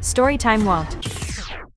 Storytime won't.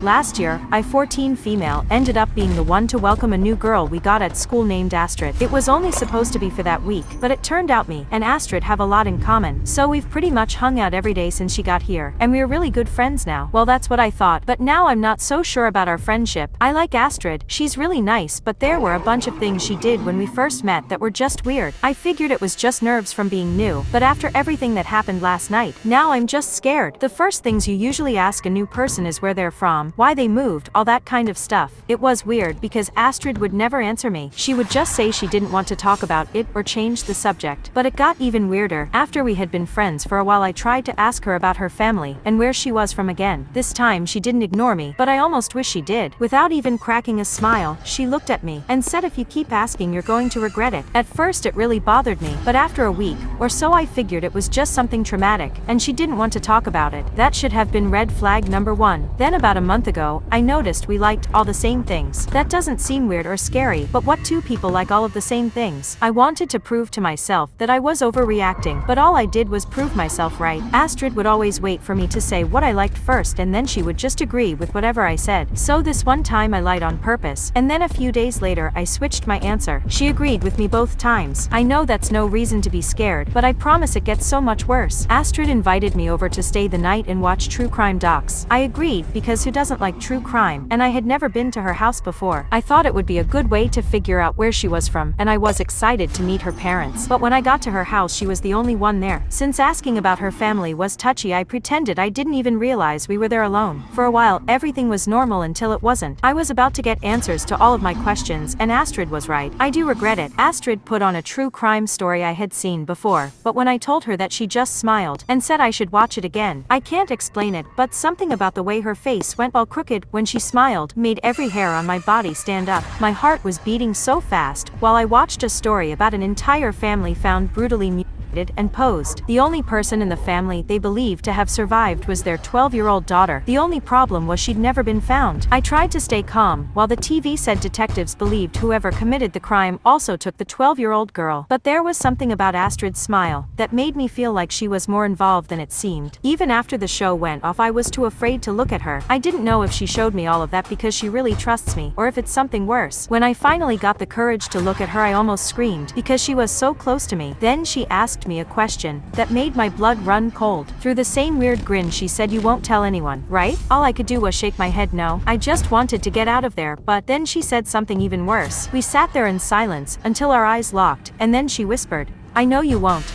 Last year, I 14 female ended up being the one to welcome a new girl we got at school named Astrid. It was only supposed to be for that week, but it turned out me and Astrid have a lot in common, so we've pretty much hung out every day since she got here, and we're really good friends now. Well, that's what I thought, but now I'm not so sure about our friendship. I like Astrid, she's really nice, but there were a bunch of things she did when we first met that were just weird. I figured it was just nerves from being new, but after everything that happened last night, now I'm just scared. The first things you usually ask a new person is where they're from, why they moved, all that kind of stuff. It was weird because Astrid would never answer me. She would just say she didn't want to talk about it or change the subject. But it got even weirder. After we had been friends for a while, I tried to ask her about her family and where she was from again. This time she didn't ignore me, but I almost wish she did. Without even cracking a smile, she looked at me and said, "If you keep asking, you're going to regret it." At first it really bothered me, but after a week or so I figured it was just something traumatic and she didn't want to talk about it. That should have been red flag number 1. Then about a month ago, I noticed we liked all the same things. That doesn't seem weird or scary, but what two people like all of the same things? I wanted to prove to myself that I was overreacting, but all I did was prove myself right. Astrid would always wait for me to say what I liked first and then she would just agree with whatever I said. So this one time I lied on purpose, and then a few days later I switched my answer. She agreed with me both times. I know that's no reason to be scared, but I promise it gets so much worse. Astrid invited me over to stay the night and watch true crime docs. I agreed because who doesn't like true crime, and I had never been to her house before. I thought it would be a good way to figure out where she was from, and I was excited to meet her parents. But when I got to her house, she was the only one there. Since asking about her family was touchy, I pretended I didn't even realize we were there alone. For a while, everything was normal until it wasn't. I was about to get answers to all of my questions, and Astrid was right. I do regret it. Astrid put on a true crime story I had seen before, but when I told her that, she just smiled and said I should watch it again. I can't explain it, but something about the way her face went all crooked when she smiled made every hair on my body stand up. My heart was beating so fast while I watched a story about an entire family found brutally mutilated and posed. The only person in the family they believed to have survived was their 12-year-old daughter. The only problem was she'd never been found. I tried to stay calm while the TV said detectives believed whoever committed the crime also took the 12-year-old girl. But there was something about Astrid's smile that made me feel like she was more involved than it seemed. Even after the show went off, I was too afraid to look at her. I didn't know if she showed me all of that because she really trusts me, or if it's something worse. When I finally got the courage to look at her, I almost screamed because she was so close to me. Then she asked me a question that made my blood run cold. Through the same weird grin, she said, "You won't tell anyone, right?" All I could do was shake my head no. I just wanted to get out of there, but then she said something even worse. We sat there in silence until our eyes locked, and then she whispered, "I know you won't."